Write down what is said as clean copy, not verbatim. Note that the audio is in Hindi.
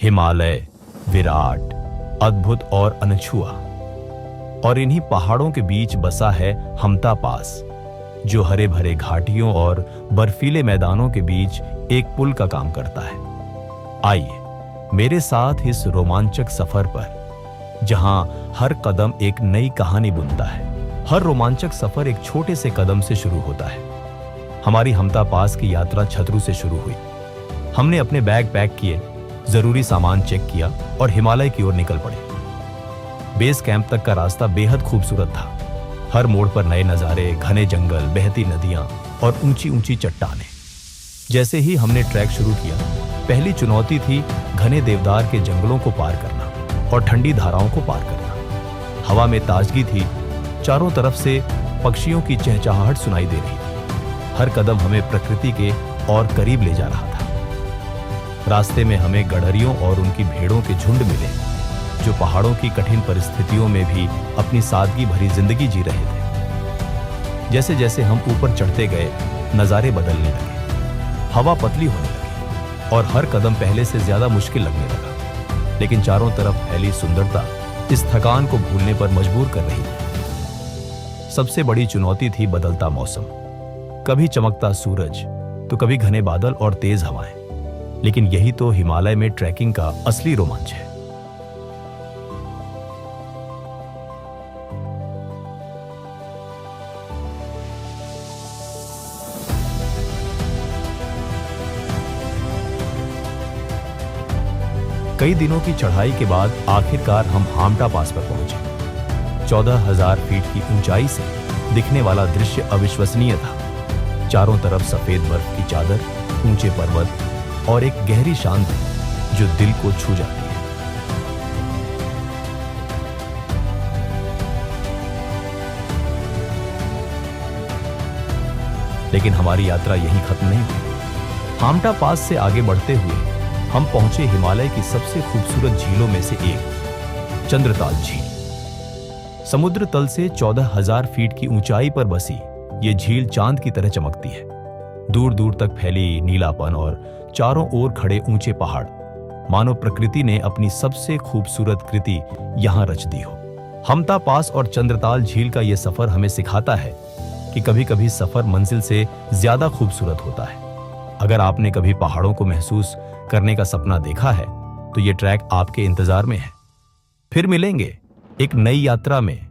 हिमालय विराट, अद्भुत और अनछुआ, और इन्हीं पहाड़ों के बीच बसा है हमता पास, जो हरे भरे घाटियों और बर्फीले मैदानों के बीच एक पुल का काम करता है। आइए मेरे साथ इस रोमांचक सफर पर, जहां हर कदम एक नई कहानी बुनता है। हर रोमांचक सफर एक छोटे से कदम से शुरू होता है। हमारी हमता पास की यात्रा छतरू से शुरू हुई। हमने अपने बैग पैक किए, जरूरी सामान चेक किया और हिमालय की ओर निकल पड़े। बेस कैंप तक का रास्ता बेहद खूबसूरत था। हर मोड़ पर नए नजारे, घने जंगल, बहती नदियां और ऊंची ऊंची चट्टानें। जैसे ही हमने ट्रैक शुरू किया, पहली चुनौती थी घने देवदार के जंगलों को पार करना और ठंडी धाराओं को पार करना। हवा में ताजगी थी, चारों तरफ से पक्षियों की चहचहाहट सुनाई दे रही थी। हर कदम हमें प्रकृति के और करीब ले जा रहा था। रास्ते में हमें गडरियों और उनकी भेड़ों के झुंड मिले, जो पहाड़ों की कठिन परिस्थितियों में भी अपनी सादगी भरी जिंदगी जी रहे थे। जैसे जैसे हम ऊपर चढ़ते गए, नजारे बदलने लगे। हवा पतली होने लगी और हर कदम पहले से ज्यादा मुश्किल लगने लगा। लेकिन चारों तरफ फैली सुंदरता इस थकान को भूलने पर मजबूर कर रही थी। सबसे बड़ी चुनौती थी बदलता मौसम। कभी चमकता सूरज, तो कभी घने बादल और तेज हवाएं। लेकिन यही तो हिमालय में ट्रैकिंग का असली रोमांच है। कई दिनों की चढ़ाई के बाद आखिरकार हम हामटा पास पर पहुंचे। 14,000 फीट की ऊंचाई से दिखने वाला दृश्य अविश्वसनीय था। चारों तरफ सफेद बर्फ की चादर, ऊंचे पर्वत और एक गहरी शांति जो दिल को छू जाती है। लेकिन हमारी यात्रा यहीं खत्म नहीं हुई। हामटा पास से आगे बढ़ते हुए हम पहुंचे हिमालय की सबसे खूबसूरत झीलों में से एक, चंद्रताल झील। समुद्र तल से 14,000 फीट की ऊंचाई पर बसी ये झील चांद की तरह चमकती है। दूर दूर तक फैली नीलापन और चारों ओर खड़े ऊंचे पहाड़, मानो प्रकृति ने अपनी सबसे खूबसूरत कृति यहां रच दी हो। हमता पास और चंद्रताल झील का यह सफर हमें सिखाता है कि कभी कभी सफर मंजिल से ज्यादा खूबसूरत होता है। अगर आपने कभी पहाड़ों को महसूस करने का सपना देखा है, तो ये ट्रैक आपके इंतजार में है। फिर मिलेंगे एक नई यात्रा में।